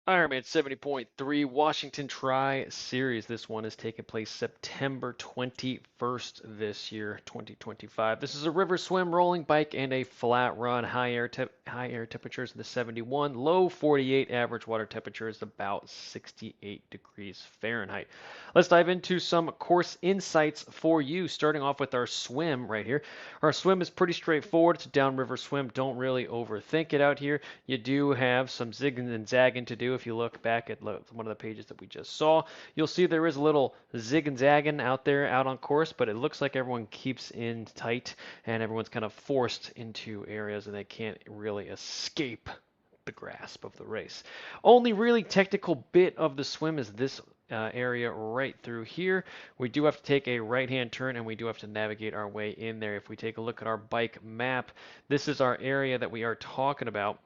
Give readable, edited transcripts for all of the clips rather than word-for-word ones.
Ironman 70.3 Washington Tri-Series. This one is taking place September 21st this year, 2025. This is a river swim, rolling bike, and a flat run. High air temperatures in the 71, low 48. Average water temperature is about 68 degrees Fahrenheit. Let's dive into some course insights for you. Starting off with our swim right here. Our swim is pretty straightforward. It's a downriver swim. Don't really overthink it out here. You do have some zigging and zagging to do. If you look back at one of the pages that we just saw, you'll see there is a little zig and zagging out there out on course, but it looks like everyone keeps in tight and everyone's kind of forced into areas and they can't really escape the grasp of the race. Only really technical bit of the swim is this area right through here. We do have to take a right-hand turn and we do have to navigate our way in there. If we take a look at our bike map, this is our area that we are talking about.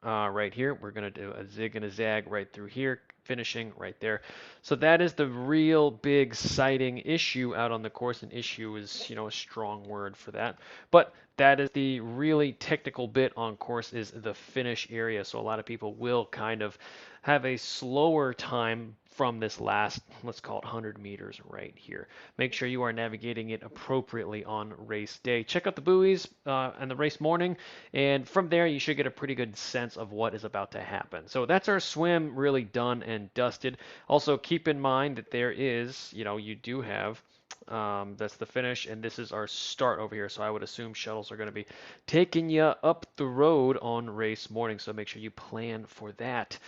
Right here, we're going to do a zig and a zag right through here, finishing right there. So that is the real big sighting issue out on the course. An issue is, a strong word for that. But that is the really technical bit on course is the finish area. So a lot of people will kind of have a slower time from this last, let's call it 100 meters right here. Make sure you are navigating it appropriately on race day. Check out the buoys and the race morning, and from there you should get a pretty good sense of what is about to happen. So that's our swim really done and dusted. Also keep in mind that there is, you do have that's the finish, and this is our start over here. So I would assume shuttles are going to be taking you up the road on race morning. So make sure you plan for that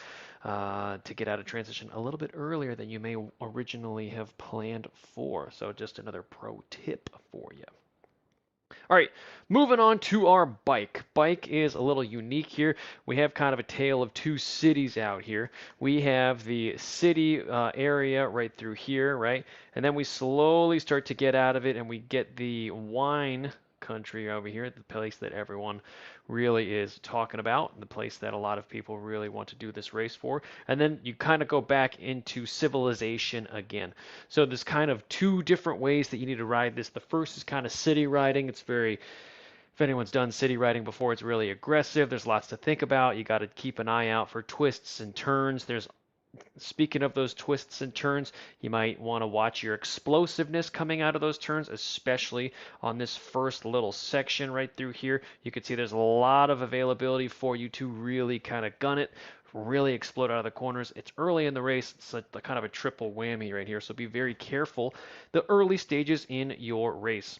to get out of transition a little bit earlier than you may originally have planned for. So just another pro tip for you. All right, moving on to our bike. Bike is a little unique here. We have kind of a tale of two cities out here. We have the city area right through here, right? And then we slowly start to get out of it and we get the wine country over here, the place that everyone really is talking about, the place that a lot of people really want to do this race for. And then you kind of go back into civilization again. So there's kind of two different ways that you need to ride this. The first is kind of city riding. It's very, if anyone's done city riding before, it's really aggressive. There's lots to think about. You got to keep an eye out for twists and turns. Speaking of those twists and turns, you might want to watch your explosiveness coming out of those turns, especially on this first little section right through here. You can see there's a lot of availability for you to really kind of gun it, really explode out of the corners. It's early in the race. It's a kind of a triple whammy right here, so be very careful the early stages in your race.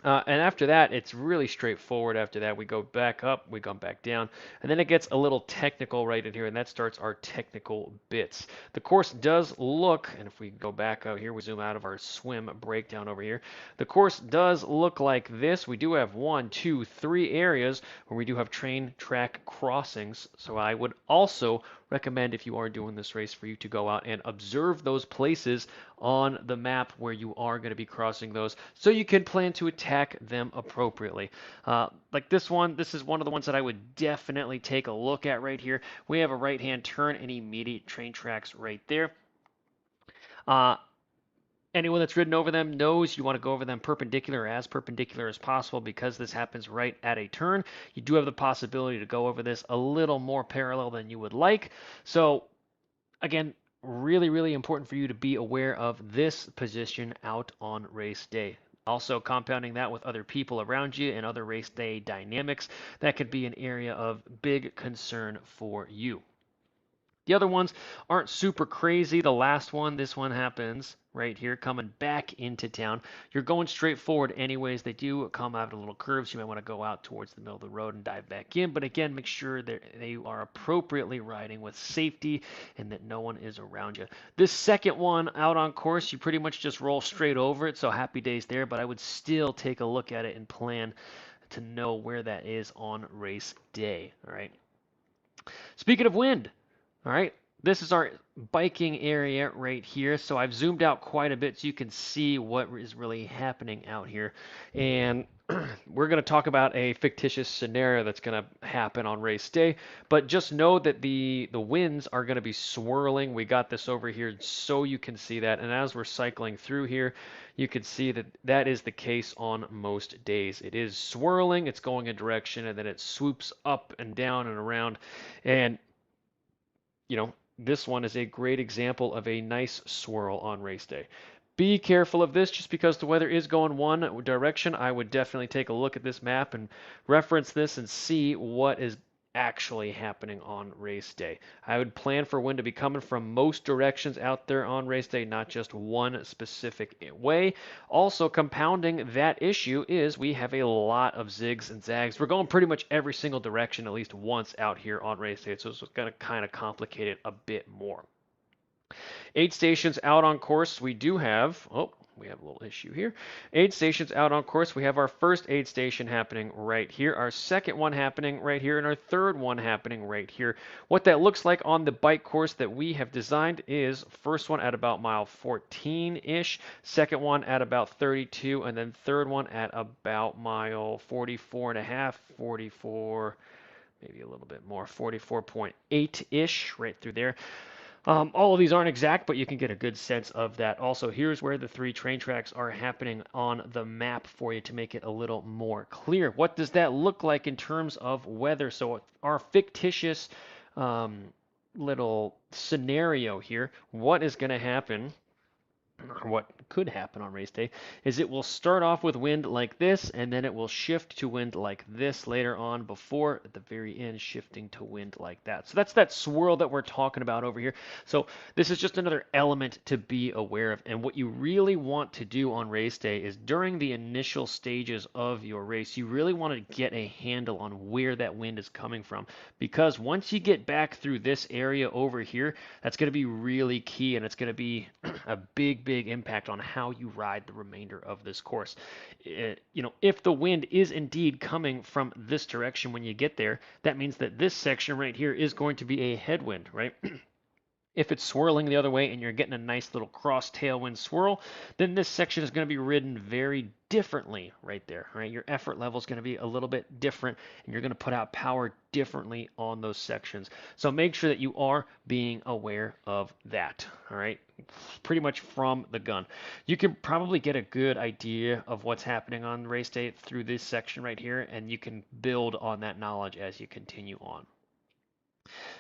And after that, it's really straightforward. After that, we go back up, we come back down, and then it gets a little technical right in here, and that starts our technical bits. The course does look, and if we go back out here, we zoom out of our swim breakdown over here, the course does look like this. We do have 1, 2, 3 areas where we do have train track crossings, so I would also recommend if you are doing this race for you to go out and observe those places on the map where you are going to be crossing those so you can plan to attack them appropriately. Like this one, this is one of the ones that I would definitely take a look at right here. We have a right-hand turn and immediate train tracks right there. Uh, Anyone that's ridden over them knows you want to go over them perpendicular, as perpendicular as possible, because this happens right at a turn. You do have the possibility to go over this a little more parallel than you would like. So again, really, really important for you to be aware of this position out on race day. Also, compounding that with other people around you and other race day dynamics, that could be an area of big concern for you. The other ones aren't super crazy. The last one, this one happens right here, coming back into town. You're going straight forward anyways. They do come out of little curves. You might want to go out towards the middle of the road and dive back in. But again, make sure that they are appropriately riding with safety and that no one is around you. This second one out on course, you pretty much just roll straight over it. So happy days there, but I would still take a look at it and plan to know where that is on race day. All right. Speaking of wind, all right, this is our biking area right here. So I've zoomed out quite a bit so you can see what is really happening out here. And we're going to talk about a fictitious scenario that's going to happen on race day. But just know that the winds are going to be swirling. We got this over here so you can see that. And as we're cycling through here, you can see that that is the case on most days. It is swirling, it's going a direction, and then it swoops up and down and around. And this one is a great example of a nice swirl on race day. Be careful of this just because the weather is going one direction. I would definitely take a look at this map and reference this and see what is actually happening on race day. I would plan for wind to be coming from most directions out there on race day, not just one specific way. Also, compounding that issue is we have a lot of zigs and zags. We're going pretty much every single direction at least once out here on race day, so it's going to kind of complicate it a bit more. 8 stations out on course. We do have, we have a little issue here. 8 stations out on course. We have our first aid station happening right here, our second one happening right here, and our third one happening right here. What that looks like on the bike course that we have designed is first one at about mile 14-ish, second one at about 32, and then third one at about mile 44 and a half, 44, maybe a little bit more, 44.8-ish, right through there. All of these aren't exact, but you can get a good sense of that. Also, here's where the 3 train tracks are happening on the map for you to make it a little more clear. What does that look like in terms of weather? So our fictitious little scenario here, what is going to happen, or what could happen on race day, is it will start off with wind like this, and then it will shift to wind like this later on before at the very end shifting to wind like that. So that's that swirl that we're talking about over here. So this is just another element to be aware of. And what you really want to do on race day is during the initial stages of your race, you really want to get a handle on where that wind is coming from. Because once you get back through this area over here, that's going to be really key, and it's going to be a big impact on how you ride the remainder of this course. If the wind is indeed coming from this direction when you get there, that means that this section right here is going to be a headwind, right? If it's swirling the other way and you're getting a nice little cross tailwind swirl, then this section is going to be ridden very differently right there, right? Your effort level is going to be a little bit different, and you're going to put out power differently on those sections. So make sure that you are being aware of that, all right? Pretty much from the gun. You can probably get a good idea of what's happening on race day through this section right here, and you can build on that knowledge as you continue on.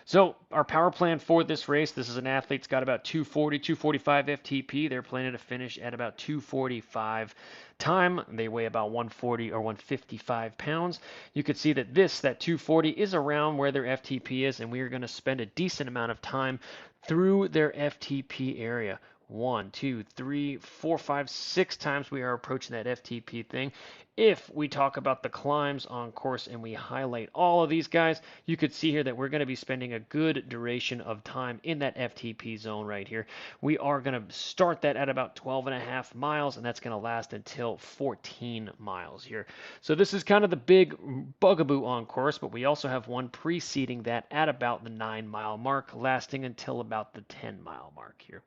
So our power plan for this race, this is an athlete's got about 240, 245 FTP. They're planning to finish at about 245 time. They weigh about 140 or 155 pounds. You can see that that 240 is around where their FTP is, and we are going to spend a decent amount of time through their FTP area. 1, 2, 3, 4, 5, 6 times we are approaching that FTP thing. If we talk about the climbs on course and we highlight all of these guys, you could see here that we're going to be spending a good duration of time in that FTP zone right here. We are going to start that at about 12.5 miles, and that's going to last until 14 miles here. So this is kind of the big bugaboo on course, but we also have one preceding that at about the 9-mile mark, lasting until about the 10-mile mark here.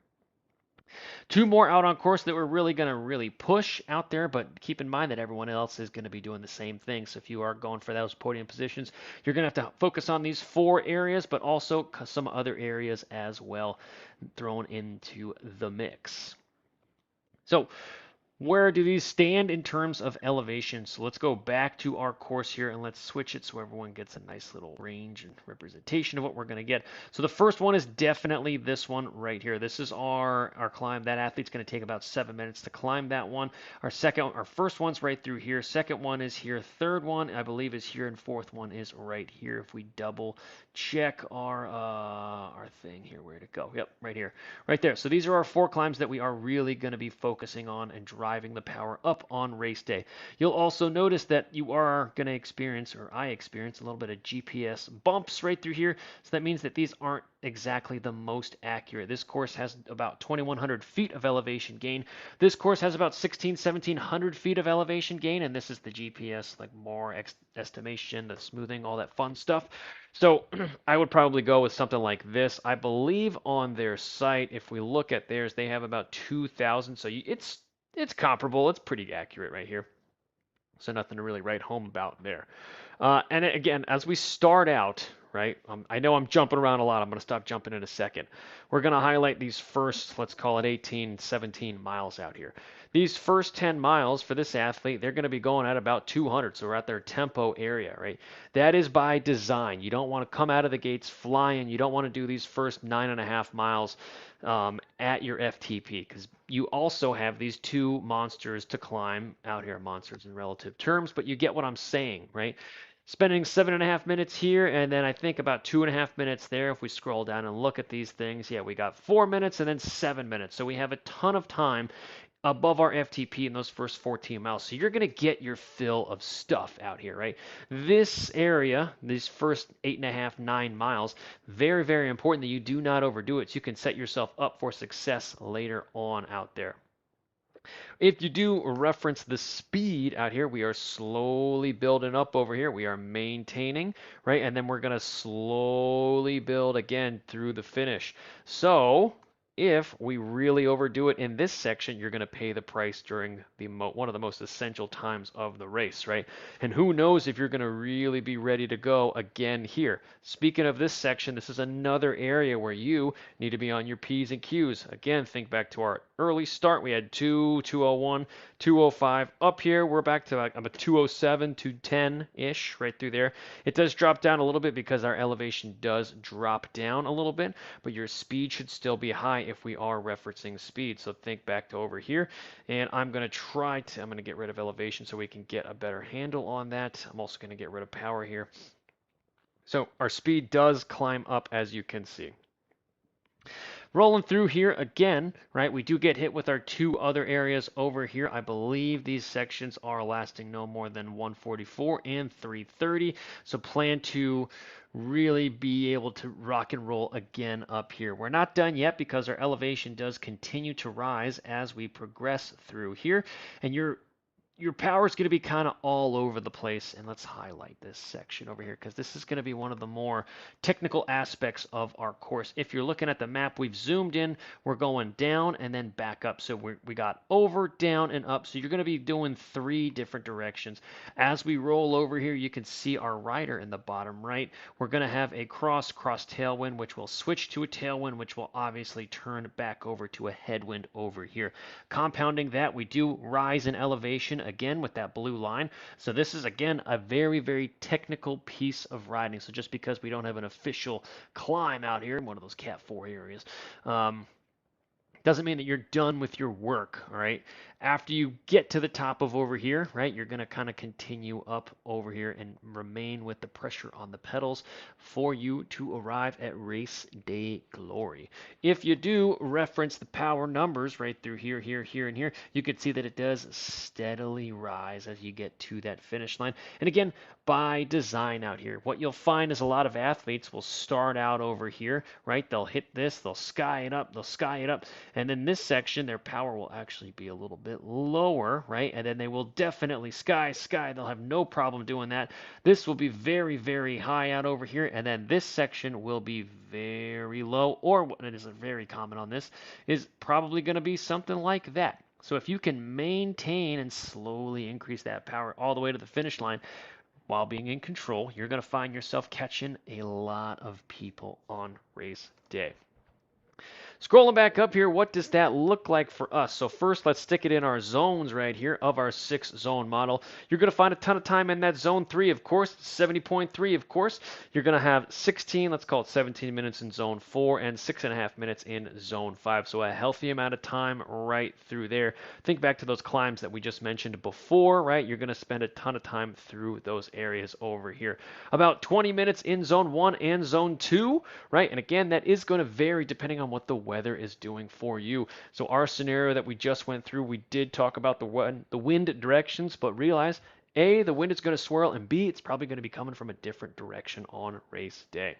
2 more out on course that we're really going to push out there, but keep in mind that everyone else is going to be doing the same thing. So if you are going for those podium positions, you're going to have to focus on these 4 areas, but also some other areas as well thrown into the mix. So where do these stand in terms of elevation? So let's go back to our course here and let's switch it so everyone gets a nice little range and representation of what we're going to get. So the first one is definitely this one right here. This is our climb. That athlete's going to take about 7 minutes to climb that one. Our first one's right through here. Second one is here. Third one, I believe, is here, and fourth one is right here. If we double check our thing here, where'd it go? Yep, right here, right there. So these are our 4 climbs that we are really going to be focusing on and driving the power up on race day. You'll also notice that you are going to experience, or I experience, a little bit of GPS bumps right through here. So that means that these aren't exactly the most accurate. This course has about 2,100 feet of elevation gain. This course has about 1,700 feet of elevation gain, and this is the GPS, like more estimation, the smoothing, all that fun stuff. So I would probably go with something like this. I believe on their site, if we look at theirs, they have about 2,000. So it's comparable. It's pretty accurate right here. So nothing to really write home about there. And again, as we start out, right? I know I'm jumping around a lot. I'm going to stop jumping in a second. We're going to highlight these first, let's call it 18, 17 miles out here. These first 10 miles for this athlete, they're going to be going at about 200. So we're at their tempo area, right? That is by design. You don't want to come out of the gates flying. You don't want to do these first 9.5 miles at your FTP because you also have these two monsters to climb out here, monsters in relative terms, but you get what I'm saying, right? Spending 7.5 minutes here, and then I think about 2.5 minutes there. If we scroll down and look at these things, yeah, we got 4 minutes and then 7 minutes. So we have a ton of time above our FTP in those first 14 miles. So you're going to get your fill of stuff out here, right? This area, these first 8.5, 9 miles, very, very important that you do not overdo it so you can set yourself up for success later on out there. If you do reference the speed out here, we are slowly building up over here. We are maintaining, right? And then we're going to slowly build again through the finish. So if we really overdo it in this section, you're going to pay the price during the one of the most essential times of the race, right? And who knows if you're going to really be ready to go again here. Speaking of this section, this is another area where you need to be on your P's and Q's. Again, think back to our early start. We had 201, 205. Up here, we're back to a 207, 210-ish, right through there. It does drop down a little bit because our elevation does drop down a little bit, but your speed should still be high if we are referencing speed. So think back to over here, and I'm going to get rid of elevation so we can get a better handle on that. I'm also going to get rid of power here. So our speed does climb up, as you can see. Rolling through here again, right, we do get hit with our two other areas over here. I believe these sections are lasting no more than 144 and 330. So plan to really be able to rock and roll again up here. We're not done yet because our elevation does continue to rise as we progress through here. And your power is going to be kind of all over the place. And let's highlight this section over here because this is going to be one of the more technical aspects of our course. If you're looking at the map, we've zoomed in, we're going down and then back up. So we got over, down, and up. So you're going to be doing 3 different directions. As we roll over here, you can see our rider in the bottom right. We're going to have a cross tailwind, which will switch to a tailwind, which will obviously turn back over to a headwind over here. Compounding that, we do rise in elevation again with that blue line. So this is again a very, very technical piece of riding. So just because we don't have an official climb out here in one of those Cat 4 areas, doesn't mean that you're done with your work, all right? After you get to the top of over here, right, you're going to kind of continue up over here and remain with the pressure on the pedals for you to arrive at race day glory. If you do reference the power numbers right through here, here, and here, you can see that it does steadily rise as you get to that finish line. And again, by design out here, what you'll find is a lot of athletes will start out over here, right? They'll hit this, they'll sky it up, and then this section, their power will actually be a little bit lower, right? And then they will definitely sky. They'll have no problem doing that. This will be very, very high out over here. And then this section will be very low, or what it is very common on this, is probably going to be something like that. So if you can maintain and slowly increase that power all the way to the finish line, while being in control, you're going to find yourself catching a lot of people on race day. Scrolling back up here, what does that look like for us? So first, let's stick it in our zones right here of our 6-zone model. You're going to find a ton of time in that zone 3, of course, 70.3, of course. You're going to have 16, let's call it 17 minutes in zone 4 and 6.5 minutes in zone 5. So a healthy amount of time right through there. Think back to those climbs that we just mentioned before, right? You're going to spend a ton of time through those areas over here. About 20 minutes in zone 1 and zone 2, right? And again, that is going to vary depending on what the weather is doing for you. So our scenario that we just went through, we did talk about the wind directions, but realize A, the wind is going to swirl, and B, it's probably going to be coming from a different direction on race day.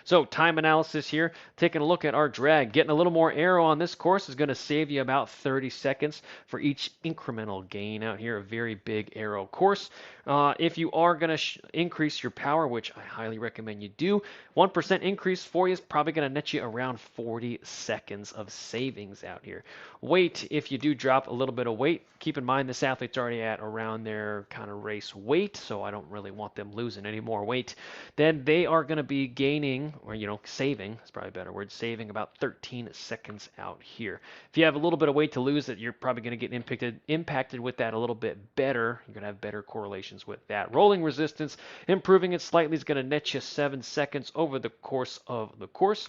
So time analysis here, taking a look at our drag. Getting a little more aero on this course is going to save you about 30 seconds for each incremental gain out here. A very big aero course. If you are going to increase your power, which I highly recommend you do, 1% increase for you is probably going to net you around 40 seconds of savings out here. Weight, if you do drop a little bit of weight, keep in mind this athlete's already at around their kind of race weight, so I don't really want them losing any more weight. Then they are going to be gaining, or saving, that's probably a better word, saving about 13 seconds out here. If you have a little bit of weight to lose, that you're probably going to get impacted with that a little bit better. You're going to have better correlations with that. Rolling resistance, improving it slightly is going to net you 7 seconds over the course of the course.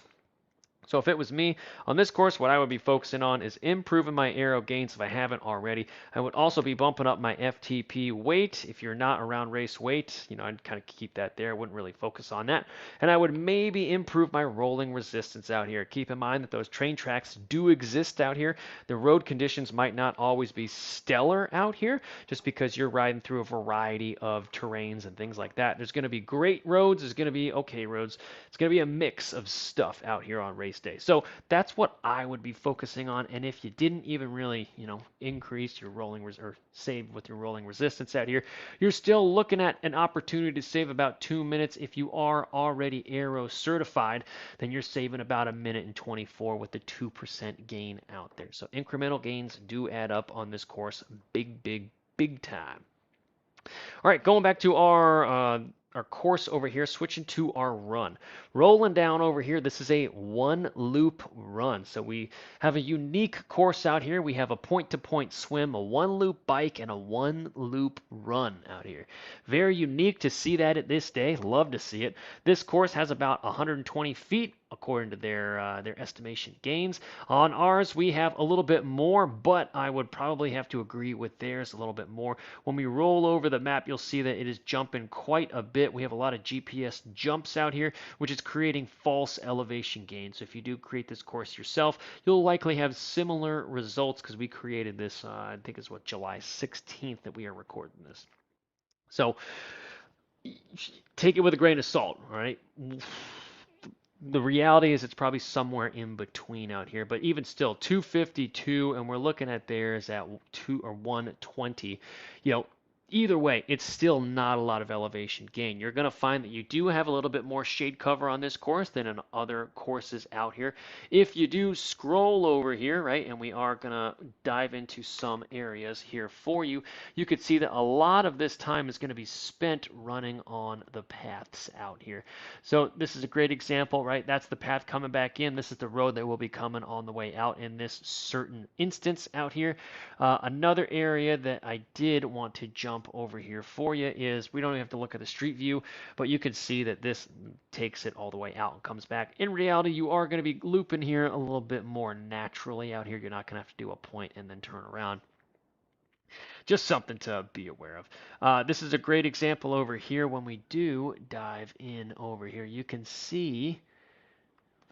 So if it was me on this course, what I would be focusing on is improving my aero gains if I haven't already. I would also be bumping up my FTP weight. If you're not around race weight, I'd kind of keep that there. I wouldn't really focus on that. And I would maybe improve my rolling resistance out here. Keep in mind that those train tracks do exist out here. The road conditions might not always be stellar out here just because you're riding through a variety of terrains and things like that. There's going to be great roads. There's going to be okay roads. It's going to be a mix of stuff out here on race day. So that's what I would be focusing on. And if you didn't even really, increase your rolling or save with your rolling resistance out here, you're still looking at an opportunity to save about 2 minutes. If you are already aero certified, then you're saving about 1 minute and 24 with the 2% gain out there. So incremental gains do add up on this course, big, big, big time. All right, going back to our course over here, switching to our run. Rolling down over here, this is a one loop run. So we have a unique course out here. We have a point-to-point swim, a one loop bike, and a one loop run out here. Very unique to see that at this day. Love to see it. This course has about 120 feet according to their estimation gains. On ours, we have a little bit more, but I would probably have to agree with theirs a little bit more. When we roll over the map, you'll see that it is jumping quite a bit. We have a lot of GPS jumps out here, which is creating false elevation gains. So if you do create this course yourself, you'll likely have similar results because we created this, I think it's July 16th that we are recording this. So take it with a grain of salt, all right? The reality is it's probably somewhere in between out here, but even still 252, and we're looking at theirs at 120. Either way, it's still not a lot of elevation gain. You're going to find that you do have a little bit more shade cover on this course than in other courses out here. If you do scroll over here, right, and we are going to dive into some areas here for you, you could see that a lot of this time is going to be spent running on the paths out here. So this is a great example, right? That's the path coming back in. This is the road that will be coming on the way out in this certain instance out here. Another area that I did want to jump over here for you is we don't even have to look at the street view, but you can see that this takes it all the way out and comes back. In reality, you are going to be looping here a little bit more naturally out here. You're not going to have to do a point and then turn around. Just something to be aware of. This is a great example over here. When we do dive in over here, you can see,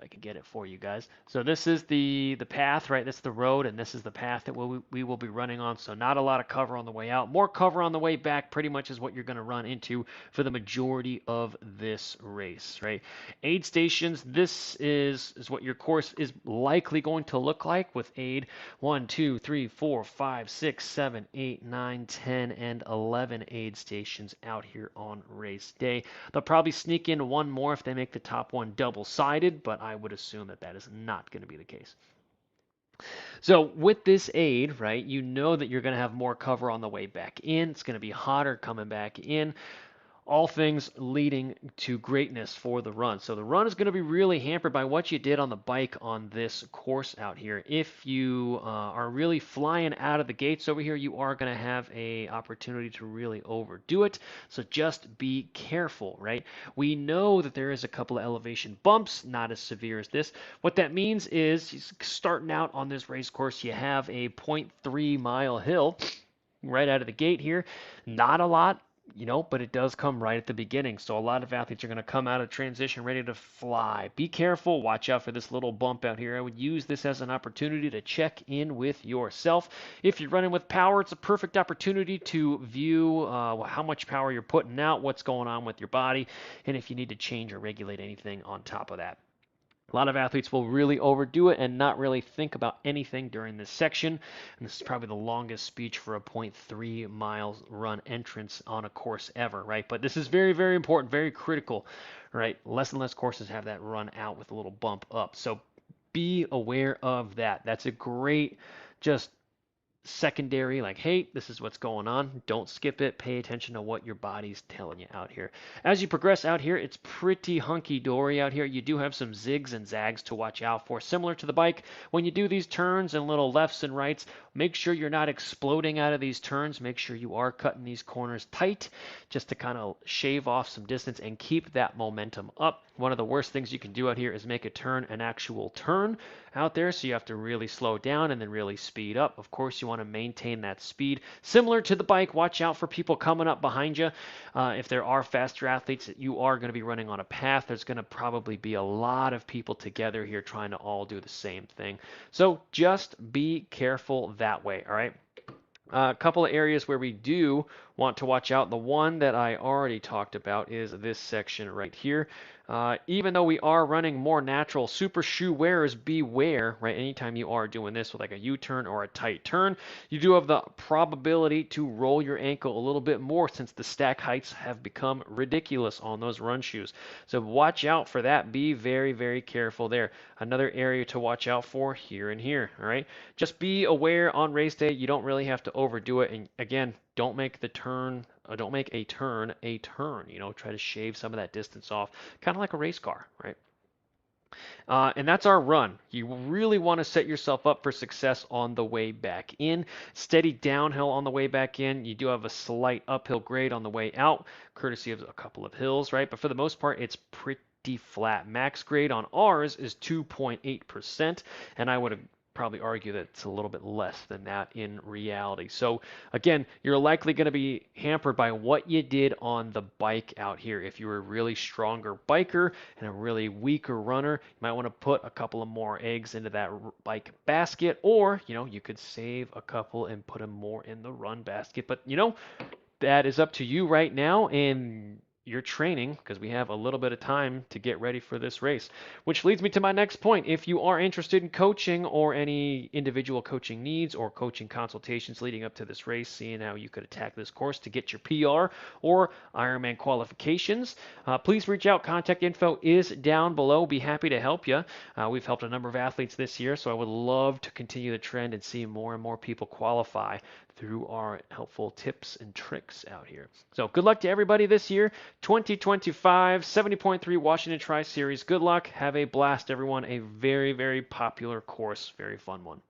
I can get it for you guys. So this is the path, right? This is the road, and this is the path that we will be running on. So not a lot of cover on the way out. More cover on the way back pretty much is what you're going to run into for the majority of this race, right? Aid stations, this is what your course is likely going to look like with aid 1, 2, 3, 4, 5, 6, 7, 8, 9, 10, and 11 aid stations out here on race day. They'll probably sneak in one more if they make the top one double-sided, but I would assume that that is not going to be the case. So with this aid, right, you know that you're going to have more cover on the way back in. It's going to be hotter coming back in. All things leading to greatness for the run. So the run is going to be really hampered by what you did on the bike on this course out here. If you are really flying out of the gates over here, you are going to have a opportunity to really overdo it. So just be careful, right? We know that there is a couple of elevation bumps, not as severe as this. What that means is starting out on this race course, you have a 0.3 mile hill right out of the gate here. Not a lot but it does come right at the beginning. So a lot of athletes are going to come out of transition ready to fly. Be careful. Watch out for this little bump out here. I would use this as an opportunity to check in with yourself. If you're running with power, it's a perfect opportunity to view how much power you're putting out, what's going on with your body, and if you need to change or regulate anything on top of that. A lot of athletes will really overdo it and not really think about anything during this section. And this is probably the longest speech for a 0.3 miles run entrance on a course ever, right? But this is very, very important, very critical, right? Less and less courses have that run out with a little bump up. So be aware of that. That's a great just secondary, like, hey, this is what's going on. Don't skip it. Pay attention to what your body's telling you out here. As you progress out here, it's pretty hunky-dory out here. You do have some zigs and zags to watch out for. Similar to the bike, when you do these turns and little lefts and rights, make sure you're not exploding out of these turns. Make sure you are cutting these corners tight just to kind of shave off some distance and keep that momentum up. One of the worst things you can do out here is make a turn an actual turn out there, so you have to really slow down and then really speed up. Of course, you want to maintain that speed. Similar to the bike, watch out for people coming up behind you. If there are faster athletes, you are going to be running on a path. There's going to probably be a lot of people together here trying to all do the same thing. So just be careful that way, all right? A couple of areas where we do want to watch out. The one that I already talked about is this section right here. Even though we are running more natural, super shoe wearers beware, right? Anytime you are doing this with like a U-turn or a tight turn, you do have the probability to roll your ankle a little bit more since the stack heights have become ridiculous on those run shoes. So watch out for that. Be very, very careful there. Another area to watch out for here and here, all right? Just be aware on race day. You don't really have to overdo it. And again, don't make a turn a turn. Try to shave some of that distance off, kind of like a race car, right? And that's our run. You really want to set yourself up for success on the way back in. Steady downhill on the way back in. You do have a slight uphill grade on the way out, courtesy of a couple of hills, right? But for the most part, it's pretty flat. Max grade on ours is 2.8%, and I would have probably argue that it's a little bit less than that in reality. So again, you're likely going to be hampered by what you did on the bike out here. If you're a really stronger biker and a really weaker runner, you might want to put a couple of more eggs into that bike basket, or you could save a couple and put them more in the run basket. But that is up to you right now, and you're training because we have a little bit of time to get ready for this race. Which leads me to my next point. If you are interested in coaching or any individual coaching needs or coaching consultations leading up to this race, seeing how you could attack this course to get your PR or Ironman qualifications, please reach out. Contact info is down below. Be happy to help you. We've helped a number of athletes this year, so I would love to continue the trend and see more and more people qualify through our helpful tips and tricks out here. So good luck to everybody this year. 2025 70.3 Washington Tri-Series. Good luck. Have a blast, everyone. A very, very popular course. Very fun one.